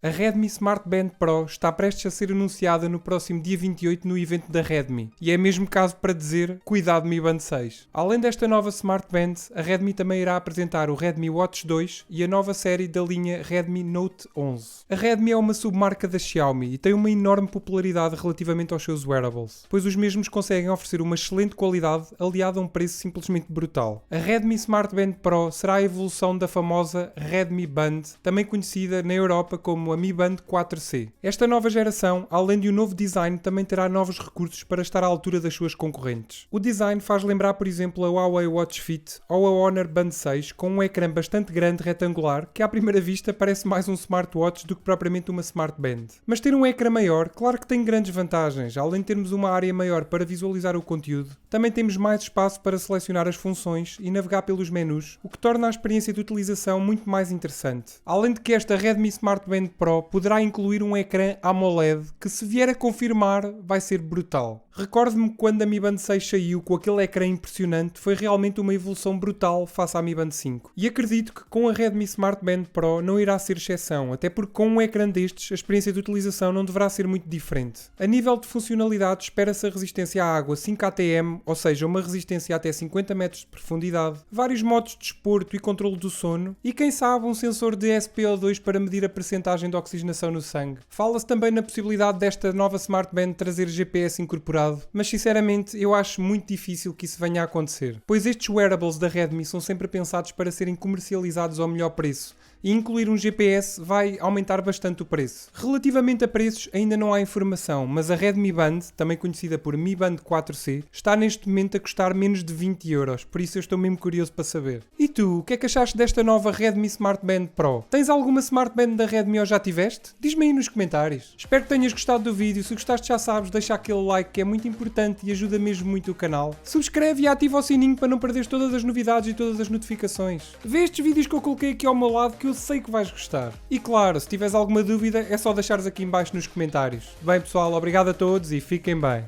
A Redmi Smart Band Pro está prestes a ser anunciada no próximo dia 28 no evento da Redmi, e é mesmo caso para dizer, cuidado Mi Band 6. Além desta nova Smart Band, a Redmi também irá apresentar o Redmi Watch 2 e a nova série da linha Redmi Note 11. A Redmi é uma submarca da Xiaomi e tem uma enorme popularidade relativamente aos seus wearables, pois os mesmos conseguem oferecer uma excelente qualidade aliada a um preço simplesmente brutal. A Redmi Smart Band Pro será a evolução da famosa Redmi Band, também conhecida na Europa como a Mi Band 4C. Esta nova geração, além de um novo design, também terá novos recursos para estar à altura das suas concorrentes. O design faz lembrar, por exemplo, a Huawei Watch Fit ou a Honor Band 6, com um ecrã bastante grande retangular que à primeira vista parece mais um smartwatch do que propriamente uma Smart Band. Mas ter um ecrã maior, claro que tem grandes vantagens. Além de termos uma área maior para visualizar o conteúdo, também temos mais espaço para selecionar as funções e navegar pelos menus, o que torna a experiência de utilização muito mais interessante. Além de que esta Redmi Smart Band Pro poderá incluir um ecrã AMOLED que, se vier a confirmar, vai ser brutal. Recordo-me quando a Mi Band 6 saiu com aquele ecrã impressionante, foi realmente uma evolução brutal face à Mi Band 5. E acredito que com a Redmi Smart Band Pro não irá ser exceção, até porque com um ecrã destes a experiência de utilização não deverá ser muito diferente. A nível de funcionalidade, espera-se a resistência à água 5 ATM, ou seja, uma resistência até 50 metros de profundidade, vários modos de desporto e controle do sono e, quem sabe, um sensor de SpO2 para medir a percentagem de oxigenação no sangue. Fala-se também na possibilidade desta nova Smart Band trazer GPS incorporado, mas sinceramente eu acho muito difícil que isso venha a acontecer, pois estes wearables da Redmi são sempre pensados para serem comercializados ao melhor preço, e incluir um GPS vai aumentar bastante o preço. Relativamente a preços ainda não há informação, mas a Redmi Band, também conhecida por Mi Band 4C, está neste momento a custar menos de 20€, por isso eu estou mesmo curioso para saber. E tu, o que é que achaste desta nova Redmi Smart Band Pro? Tens alguma Smart Band da Redmi ou já tiveste? Diz-me aí nos comentários. Espero que tenhas gostado do vídeo, se gostaste já sabes, deixa aquele like que é muito importante e ajuda mesmo muito o canal. Subscreve e ativa o sininho para não perderes todas as novidades e todas as notificações. Vê estes vídeos que eu coloquei aqui ao meu lado que eu sei que vais gostar. E claro, se tiveres alguma dúvida é só deixares aqui em baixo nos comentários. Bem pessoal, obrigado a todos e fiquem bem.